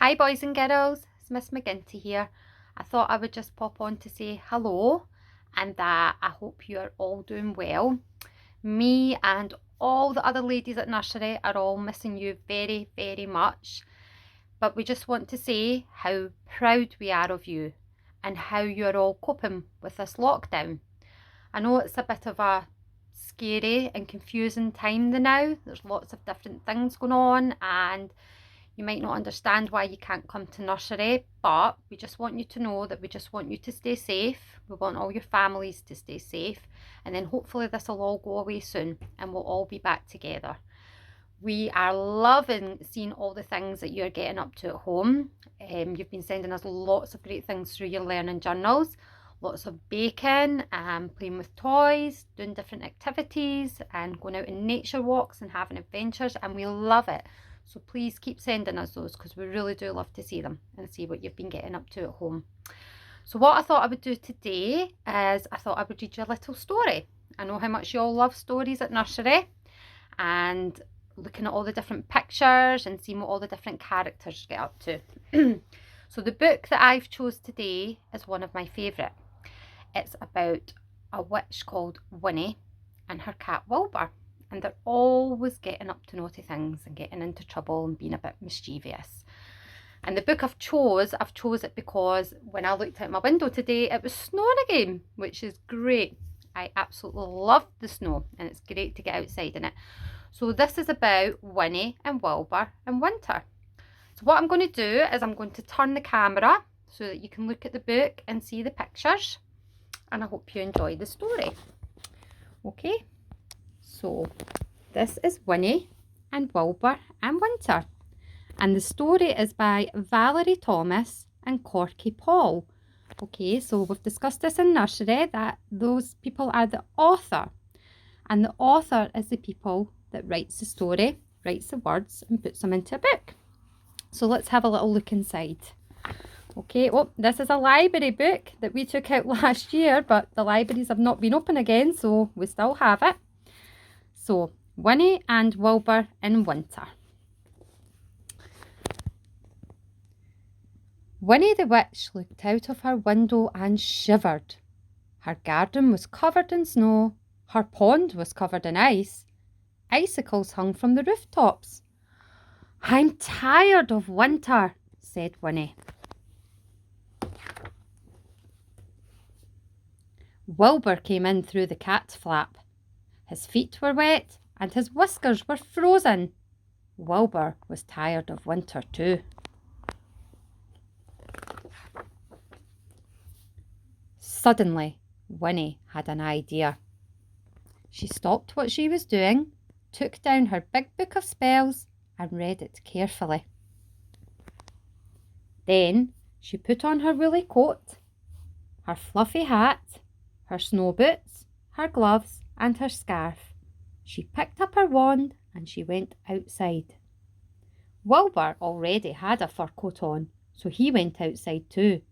Hi boys and girls, it's Miss McGinty here. I thought I would just pop on to say hello and that I hope you are all doing well. Me and all the other ladies at nursery are all missing you very, very much. But we just want to say how proud we are of you and how you're all coping with this lockdown. I know it's a bit of a scary and confusing time now. There's lots of different things going on and you might not understand why you can't come to nursery, but we just want you to know that we just want you to stay safe. We want all your families to stay safe, and then hopefully this will all go away soon and we'll all be back together. We are loving seeing all the things that you're getting up to at home. You've been sending us lots of great things through your learning journals. Lots of baking, playing with toys, doing different activities and going out in nature walks and having adventures, and we love it. So please keep sending us those because we really do love to see them and see what you've been getting up to at home. So what I thought I would do today is I thought I would read you a little story. I know how much you all love stories at nursery and looking at all the different pictures and seeing what all the different characters get up to. So the book that I've chose today is one of my favourite. It's about a witch called Winnie and her cat Wilbur. And they're always getting up to naughty things and getting into trouble and being a bit mischievous. And the book I've chose it because when I looked out my window today, it was snowing again, which is great. I absolutely love the snow and it's great to get outside in it. So this is about Winnie and Wilbur in winter. So what I'm going to do is I'm going to turn the camera so that you can look at the book and see the pictures. And I hope you enjoy the story. Okay. So this is Winnie and Wilbur and Winter, and the story is by Valerie Thomas and Corky Paul. Okay, so we've discussed this in nursery that those people are the author, and the author is the people that writes the story, writes the words and puts them into a book. So let's have a little look inside. Okay, well, this is a library book that we took out last year, but the libraries have not been open again, so we still have it. So, Winnie and Wilbur in winter. Winnie the witch looked out of her window and shivered. Her garden was covered in snow, her pond was covered in ice. Icicles hung from the rooftops. "I'm tired of winter," said Winnie. Wilbur came in through the cat flap. His feet were wet and his whiskers were frozen. Wilbur was tired of winter too. Suddenly, Winnie had an idea. She stopped what she was doing, took down her big book of spells and read it carefully. Then she put on her woolly coat, her fluffy hat, her snow boots, her gloves and her scarf. She picked up her wand and she went outside. Wilbur already had a fur coat on, so he went outside too.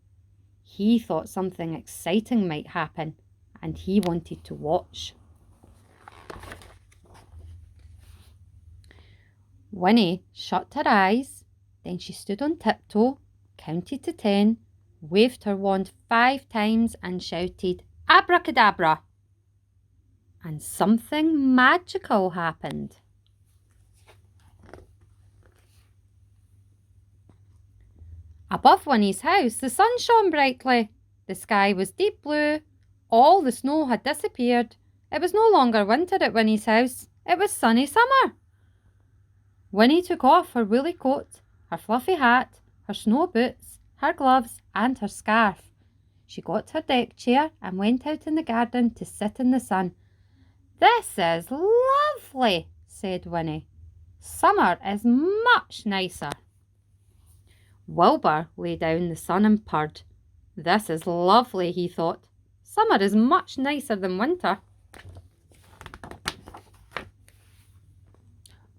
He thought something exciting might happen and he wanted to watch. Winnie shut her eyes, then she stood on tiptoe, counted to 10, waved her wand 5 times and shouted, "Abracadabra!" And something magical happened. Above Winnie's house, the sun shone brightly. The sky was deep blue. All the snow had disappeared. It was no longer winter at Winnie's house. It was sunny summer. Winnie took off her woolly coat, her fluffy hat, her snow boots, her gloves and her scarf. She got her deck chair and went out in the garden to sit in the sun. "This is lovely," said Winnie. "Summer is much nicer." Wilbur lay down in the sun and purred. "This is lovely," he thought. "Summer is much nicer than winter."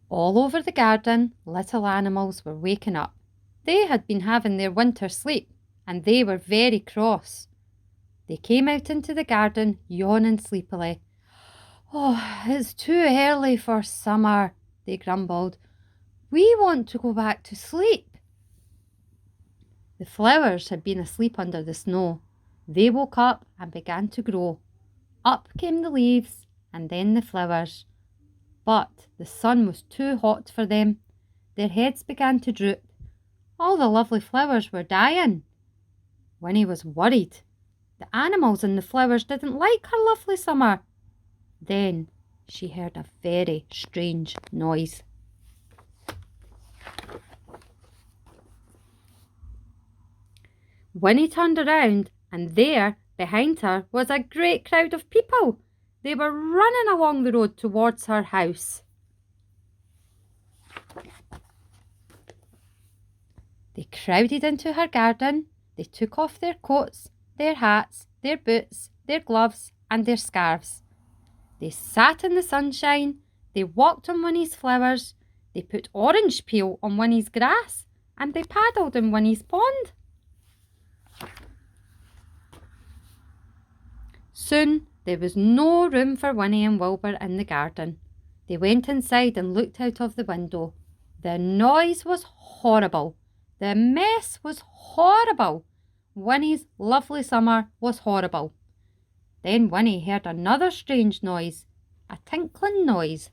All over the garden, little animals were waking up. They had been having their winter sleep, and they were very cross. They came out into the garden, yawning sleepily. "Oh, it's too early for summer," they grumbled. "We want to go back to sleep." The flowers had been asleep under the snow. They woke up and began to grow. Up came the leaves and then the flowers. But the sun was too hot for them. Their heads began to droop. All the lovely flowers were dying. Winnie was worried. The animals and the flowers didn't like her lovely summer. Then she heard a very strange noise. Winnie turned around, and there, behind her, was a great crowd of people. They were running along the road towards her house. They crowded into her garden. They took off their coats, their hats, their boots, their gloves, and their scarves. They sat in the sunshine. They walked on Winnie's flowers. They put orange peel on Winnie's grass, and they paddled in Winnie's pond. Soon there was no room for Winnie and Wilbur in the garden. They went inside and looked out of the window. The noise was horrible. The mess was horrible. Winnie's lovely summer was horrible. Then Winnie heard another strange noise, a tinkling noise.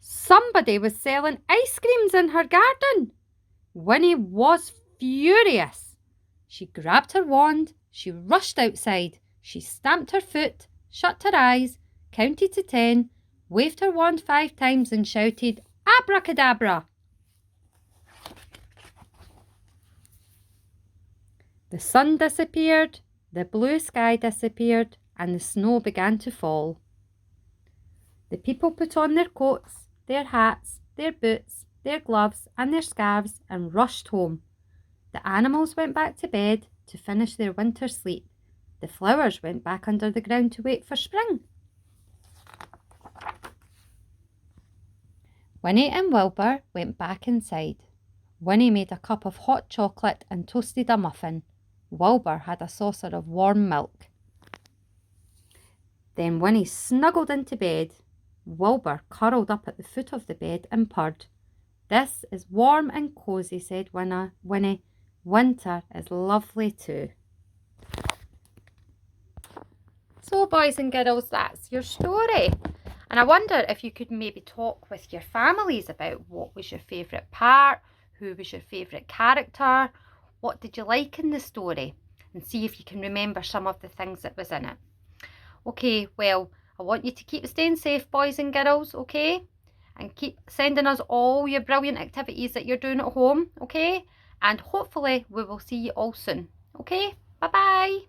Somebody was selling ice creams in her garden. Winnie was furious. She grabbed her wand, she rushed outside, she stamped her foot, shut her eyes, counted to 10, waved her wand 5 times and shouted, "Abracadabra!" The sun disappeared, the blue sky disappeared, and the snow began to fall. The people put on their coats, their hats, their boots, their gloves, and their scarves and rushed home. The animals went back to bed to finish their winter sleep. The flowers went back under the ground to wait for spring. Winnie and Wilbur went back inside. Winnie made a cup of hot chocolate and toasted a muffin. Wilbur had a saucer of warm milk. Then Winnie snuggled into bed. Wilbur curled up at the foot of the bed and purred. "This is warm and cosy," said Winnie. "Winter is lovely too." So boys and girls, that's your story. And I wonder if you could maybe talk with your families about what was your favourite part, who was your favourite character, what did you like in the story, and see if you can remember some of the things that was in it. Okay, well, I want you to keep staying safe, boys and girls, okay? And keep sending us all your brilliant activities that you're doing at home, okay? And hopefully we will see you all soon, okay? Bye-bye.